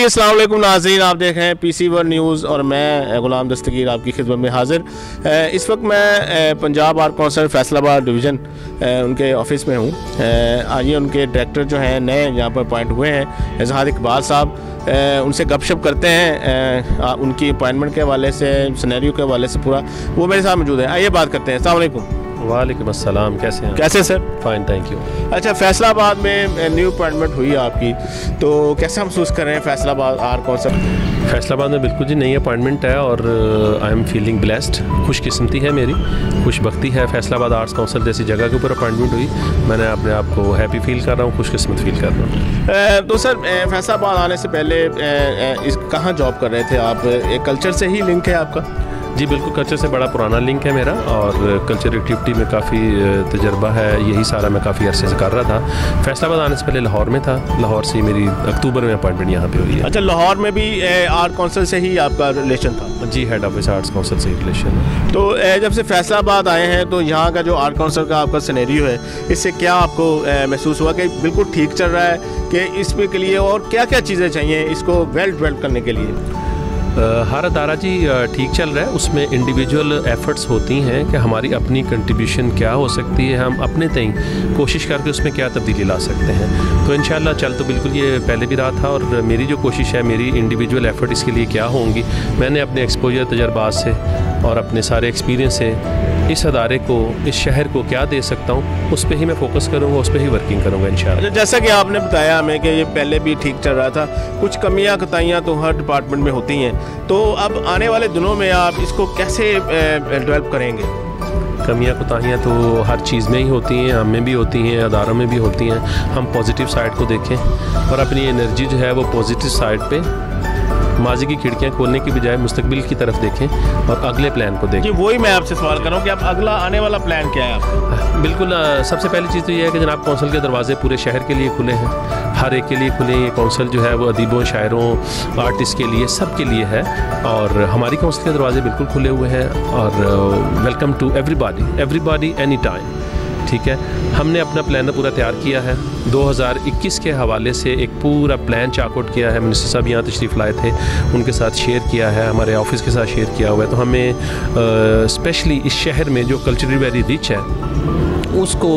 जी अस्सलाम वालेकुम नाज़रीन, आप देख रहे हैं PC वर्ल्ड न्यूज़ और मैं गुलाम दस्तगीर आपकी खिदमत में हाजिर। इस वक्त मैं Punjab art council Faisalabad division उनके ऑफिस में हूँ। आइए उनके डायरेक्टर जो हैं नए यहाँ पर अपॉइंट हुए हैं इजहार इकबाल साहब, उनसे गपशप करते हैं उनकी अपॉइंटमेंट के हवाले से, सिनेरियो के हवाले से पूरा। वो मेरे साथ मौजूद है, आइए बात करते हैं। अस्सलाम वालेकुम। वालेकुम अस्सलाम, कैसे हैं? कैसे सर? Fine, thank you. अच्छा, फैसलाबाद में न्यू अपॉइंटमेंट हुई आपकी, तो कैसे महसूस कर रहे हैं फैसलाबाद आर्ट कौंसिल? फैसलाबाद में बिल्कुल जी नई अपॉइंटमेंट है और आई एम फीलिंग ब्लेस्ड। खुशकिस्मती है मेरी, खुशबख्ती है। फैसलाबाद आर्ट्स काउंसिल जैसी जगह के ऊपर अपॉइंटमेंट हुई, मैंने अपने आप को हैप्पी फील कर रहा हूँ, खुशकिस्मत फील कर रहा हूँ। तो सर फैसलाबाद आने से पहले कहाँ जॉब कर रहे थे आप? कल्चर से ही लिंक है आपका? जी बिल्कुल, कल्चर से बड़ा पुराना लिंक है मेरा और कल्चर एक्टिविटी में काफ़ी तजर्बा है। यही सारा मैं काफ़ी अरसे से कर रहा था। फैसलाबाद आने से पहले लाहौर में था, लाहौर से मेरी अक्टूबर में अपॉइंटमेंट यहाँ पे हुई है। अच्छा, लाहौर में भी आर्ट काउंसिल से ही आपका रिलेशन था? जी, हेड ऑफिस आर्ट्स काउंसिल से रिलेशन है। तो जब से फैसलाबाद आए हैं तो यहाँ का जो आर्ट काउंसिल का आपका सिनेरियो है, इससे क्या आपको महसूस हुआ कि बिल्कुल ठीक चल रहा है कि इसमें के लिए और क्या क्या चीज़ें चाहिए इसको वेल डेवलप करने के लिए? हर अदारा जी ठीक चल रहा है, उसमें इंडिविजुअल एफर्ट्स होती हैं कि हमारी अपनी कंट्रीब्यूशन क्या हो सकती है, हम अपने तय कोशिश करके उसमें क्या तब्दीली ला सकते हैं। तो इंशाल्लाह चल तो बिल्कुल ये पहले भी रहा था और मेरी जो कोशिश है, मेरी इंडिविजुअल एफर्ट इसके लिए क्या होंगी, मैंने अपने एक्सपोजर तजर्बात से और अपने सारे एक्सपीरियंस से इस अदारे को, इस शहर को क्या दे सकता हूँ, उस पर ही मैं फोकस करूँगा, उस पर ही वर्किंग करूँगा इंशाल्लाह। जैसा कि आपने बताया हमें कि ये पहले भी ठीक चल रहा था, कुछ कमियां कोताहियां तो हर डिपार्टमेंट में होती हैं, तो अब आने वाले दिनों में आप इसको कैसे डेवलप करेंगे? कमियां कोताहियाँ तो हर चीज़ में ही होती हैं, हम में भी होती हैं, अदारों में भी होती हैं। हम पॉजिटिव साइड को देखें और अपनी एनर्जी जो है वो पॉजिटिव साइड पे, माजी की खिड़कियाँ खोलने की बजाय मुस्तकबिल की तरफ देखें और अगले प्लान को देखें। वही मैं आपसे सवाल कर रहा हूँ कि अब अगला आने वाला प्लान क्या है आपका? बिल्कुल, सबसे पहली चीज़ तो ये है कि जनाब कौंसिल के दरवाजे पूरे शहर के लिए खुले हैं, हर एक के लिए खुले हैं। ये कौंसिल जो है वो अदीबों, शायरों, आर्टिस्ट के लिए, सब के लिए है और हमारी कौंसिल के दरवाजे बिल्कुल खुले हुए हैं और welcome to everybody any time. ठीक है, हमने अपना प्लान पूरा तैयार किया है। 2021 के हवाले से एक पूरा प्लान चाकआउट किया है। मिनिस्टर साहब यहाँ तशरीफ़ लाए थे, उनके साथ शेयर किया है, हमारे ऑफिस के साथ शेयर किया हुआ है। तो हमें स्पेशली इस शहर में जो कल्चरली वेरी रिच है उसको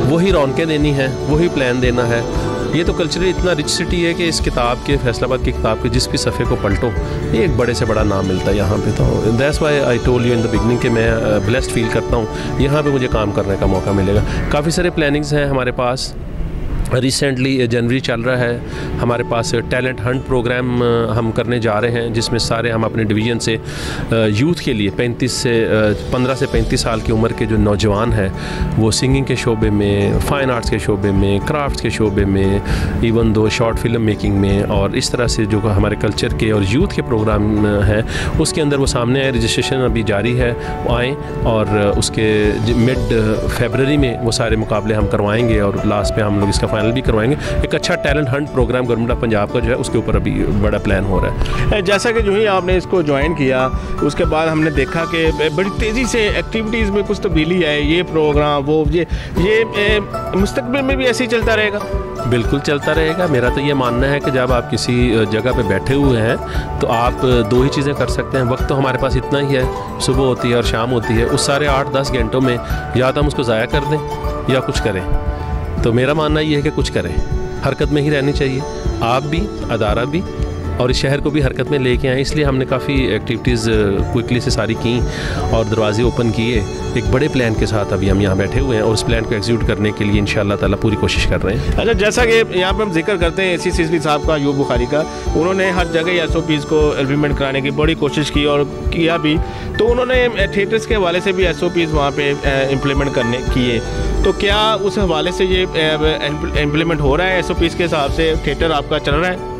वही रौनकें देनी है, वही प्लान देना है। ये तो कल्चरली इतना रिच सिटी है कि इस किताब के, फैसलाबाद की किताब के जिस भी सफ़े को पलटो, ये एक बड़े से बड़ा नाम मिलता है यहाँ पे। तो that's why I told you in the beginning कि मैं ब्लेस्ड फील करता हूँ, यहाँ पे मुझे काम करने का मौका मिलेगा। काफ़ी सारे प्लानिंग्स हैं हमारे पास। रिसेंटली जनवरी चल रहा है, हमारे पास टैलेंट हंट प्रोग्राम हम करने जा रहे हैं, जिसमें सारे हम अपने डिवीज़न से यूथ के लिए 15 से 35 साल की उम्र के जो नौजवान हैं, वो सिंगिंग के शोबे में, फ़ाइन आर्ट्स के शोबे में, क्राफ्ट्स के शोबे में, even though short film making में, और इस तरह से जो हमारे कल्चर के और यूथ के प्रोग्राम हैं उसके अंदर वो सामने आए। रजिस्ट्रेशन अभी जारी है, वो आएँ और उसके मिड फरवरी में वो सारे मुकाबले हम करवाएँगे और लास्ट पे हम लोग इसका फाइनल भी करवाएंगे। एक अच्छा talent hunt programme government of Punjab का जो है उसके ऊपर अभी बड़ा प्लान हो रहा है। जैसा कि जो ही आपने इसको ज्वाइन किया उसके बाद हमने देखा कि बड़ी तेज़ी से एक्टिविटीज़ में कुछ तब्दीली है, ये प्रोग्राम वो ये मुस्तकबिल में भी ऐसे ही चलता रहेगा? बिल्कुल चलता रहेगा। मेरा तो ये मानना है कि जब आप किसी जगह पे बैठे हुए हैं तो आप दो ही चीज़ें कर सकते हैं। वक्त तो हमारे पास इतना ही है, सुबह होती है और शाम होती है। उस सारे 8-10 घंटों में या तो हम उसको ज़ाया कर दें या कुछ करें। तो मेरा मानना ये है कि कुछ करें, हरकत में ही रहनी चाहिए, आप भी, अदारा भी, और इस शहर को भी हरकत में लेके आए। इसलिए हमने काफ़ी एक्टिविटीज़ क्विकली से सारी की और दरवाजे ओपन किए एक बड़े प्लान के साथ। अभी हम यहाँ बैठे हुए हैं और उस प्लान को एग्जीक्यूट करने के लिए इंशाअल्लाह ताला पूरी कोशिश कर रहे हैं। अच्छा, जैसा कि यहाँ पर हम जिक्र करते हैं AC सिजवी साहब का, अयूब बुखारी का, उन्होंने हर जगह SOPs को इम्प्लीमेंट कराने की बड़ी कोशिश की और किया भी। तो उन्होंने थिएटर्स के हवाले से भी SOPs वहाँ पर इम्प्लीमेंट करने किए, तो क्या उस हवाले से ये इम्प्लीमेंट हो रहा है? SOPs के हिसाब से थिएटर आपका चल रहा है?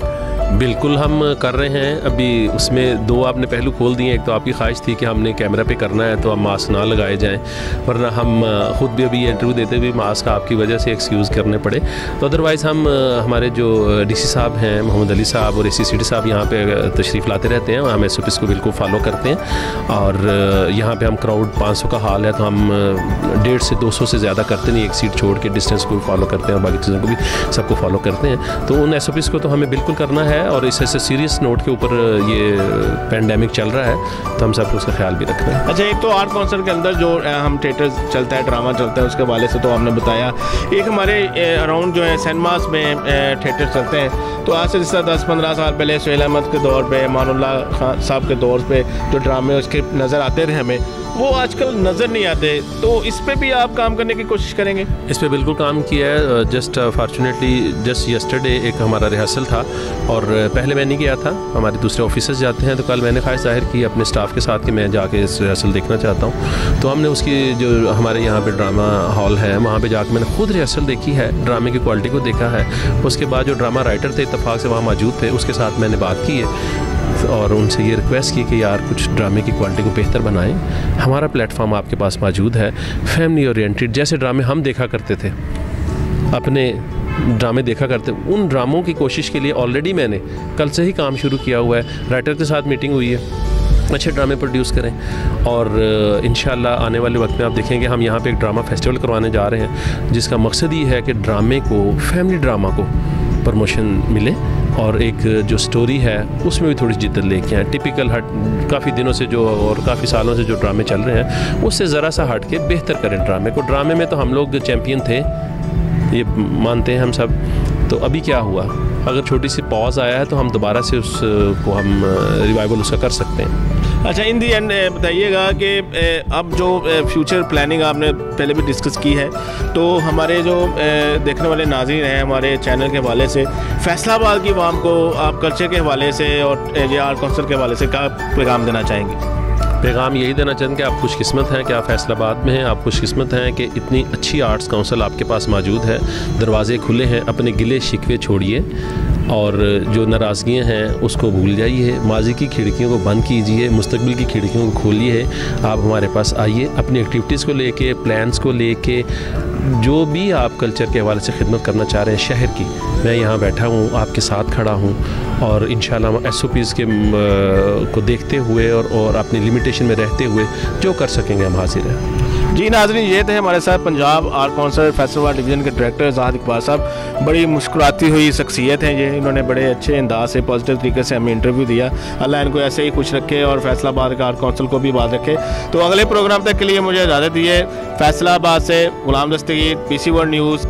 बिल्कुल हम कर रहे हैं। अभी उसमें दो आपने पहलू खोल दिए। एक तो आपकी ख्वाहिश थी कि हमने कैमरा पे करना है तो अब मास्क ना लगाए जाएं, वरना हम ख़ुद भी अभी इंटरव्यू देते हुए मास्क आपकी वजह से एक्सक्यूज़ करने पड़े। तो अदरवाइज़ हम हमारे जो DC साहब हैं मोहम्मद अली साहब और AC सिटी साहब यहाँ पे तशरीफ़ लाते रहते हैं, हम SOPs को बिल्कुल फॉलो करते हैं। और यहाँ पर हम क्राउड 500 का हाल है तो हम 150 से 200 से ज़्यादा करते नहीं, एक सीट छोड़ के डिस्टेंस को भी फॉलो करते हैं और बाकी चीज़ों को भी सबको फॉलो करते हैं। तो उन SOPs को तो हमें बिल्कुल करना है। है और इस ऐसे सीरियस नोट के ऊपर ये पेंडेमिक चल रहा है, तो हम सबको उसका ख्याल भी रखना है। अच्छा, एक तो आर्ट काउंसिल के अंदर जो हम थिएटर चलता है, ड्रामा चलता है, उसके हवाले से तो आपने बताया। एक हमारे अराउंड जो है सिनेमास में थिएटर चलते हैं, तो आज से जिस 10-15 साल पहले सुहेल अहमद के दौर पे, मानुल्लाह खान साहब के दौर पे जो ड्रामे और स्क्रिप्ट नज़र आते थे हमें, वो आजकल नज़र नहीं आते। तो इस पे भी आप काम करने की कोशिश करेंगे? इस पे बिल्कुल काम किया है। जस्ट फॉर्चुनेटली जस्ट यस्टरडे एक हमारा रिहर्सल था और पहले मैं नहीं गया था, हमारे दूसरे ऑफिसर्स जाते हैं, तो कल मैंने ख्वाहिश जाहिर की अपने स्टाफ के साथ कि मैं जाके इस रिहर्सल देखना चाहता हूँ। तो हमने उसकी जो हमारे यहाँ पे ड्रामा हॉल है वहाँ पे जाकर मैंने खुद रिहर्सल देखी है, ड्रामे की क्वालिटी को देखा है। उसके बाद जो ड्रामा राइटर थे इत्तेफाक से वहाँ मौजूद थे, उसके साथ मैंने बात की है और उनसे ये रिक्वेस्ट की कि यार कुछ ड्रामे की क्वालिटी को बेहतर बनाएं। हमारा प्लेटफॉर्म आपके पास मौजूद है, फैमिली ओरिएंटेड जैसे ड्रामे हम देखा करते थे, अपने ड्रामे देखा करते, उन ड्रामों की कोशिश के लिए ऑलरेडी मैंने कल से ही काम शुरू किया हुआ है। राइटर के साथ मीटिंग हुई है, अच्छे ड्रामे प्रोड्यूस करें और इंशाल्लाह आने वाले वक्त में आप देखेंगे हम यहाँ पे एक ड्रामा फेस्टिवल करवाने जा रहे हैं, जिसका मकसद ये है कि ड्रामे को, फैमिली ड्रामा को प्रमोशन मिले और एक जो स्टोरी है उसमें भी थोड़ी जिद्दत लेके आए। टिपिकल हट काफ़ी दिनों से जो और काफ़ी सालों से जो ड्रामे चल रहे हैं उससे ज़रा सा हट के बेहतर करें ड्रामे को। ड्रामे में तो हम लोग चैम्पियन थे, ये मानते हैं हम सब। तो अभी क्या हुआ, अगर छोटी सी पॉज आया है तो हम दोबारा से उसको हम रिवाइवल उसका कर सकते हैं। अच्छा, इन दी एंड बताइएगा कि अब जो फ्यूचर प्लानिंग आपने पहले भी डिस्कस की है, तो हमारे जो देखने वाले नाज़रीन हैं हमारे चैनल के हवाले से, फैसलाबाद की आवाम को आप कल्चर के हवाले से और ये आर्ट काउंसिल के हवाले से क्या पैगाम देना चाहेंगे? पैगाम यही देना चाहेंगे कि आप खुशकिस्मत हैं कि आप फैसलाबाद में हैं, आप खुशकिस्मत हैं कि इतनी अच्छी आर्ट्स काउंसिल आपके पास मौजूद है। दरवाजे खुले हैं, अपने गिले शिकवे छोड़िए और जो नाराज़गियाँ हैं उसको भूल जाइए, माजी की खिड़कियों को बंद कीजिए, मुस्तकबिल की खिड़कियों को खोलिए। आप हमारे पास आइए, अपनी एक्टिविटीज़ को लेके, प्लान्स को लेके, जो भी आप कल्चर के हवाले से खिदमत करना चाह रहे हैं शहर की, मैं यहाँ बैठा हूँ, आपके साथ खड़ा हूँ और इंशाल्लाह SOPs के को देखते हुए और अपनी लिमिटेशन में रहते हुए जो कर सकेंगे हम हाजिर हैं। जी नाज़रीन, ये थे हमारे साथ Punjab art council Faisalabad division के डायरेक्टर ज़ाहिद इकबाल साहब। बड़ी मुस्कुराती हुई शख्सियत हैं ये, इन्होंने बड़े अच्छे अंदाज से, पॉजिटिव तरीके से हमें इंटरव्यू दिया। अल्लाह इनको ऐसे ही खुश रखे और फैसलाबाद का आर्ट काउंसिल को भी बात रखे। तो अगले प्रोग्राम तक के लिए मुझे इजाज़त दीजिए। फैसलाबाद से गुलाम दस्तगीर, PC1 न्यूज़।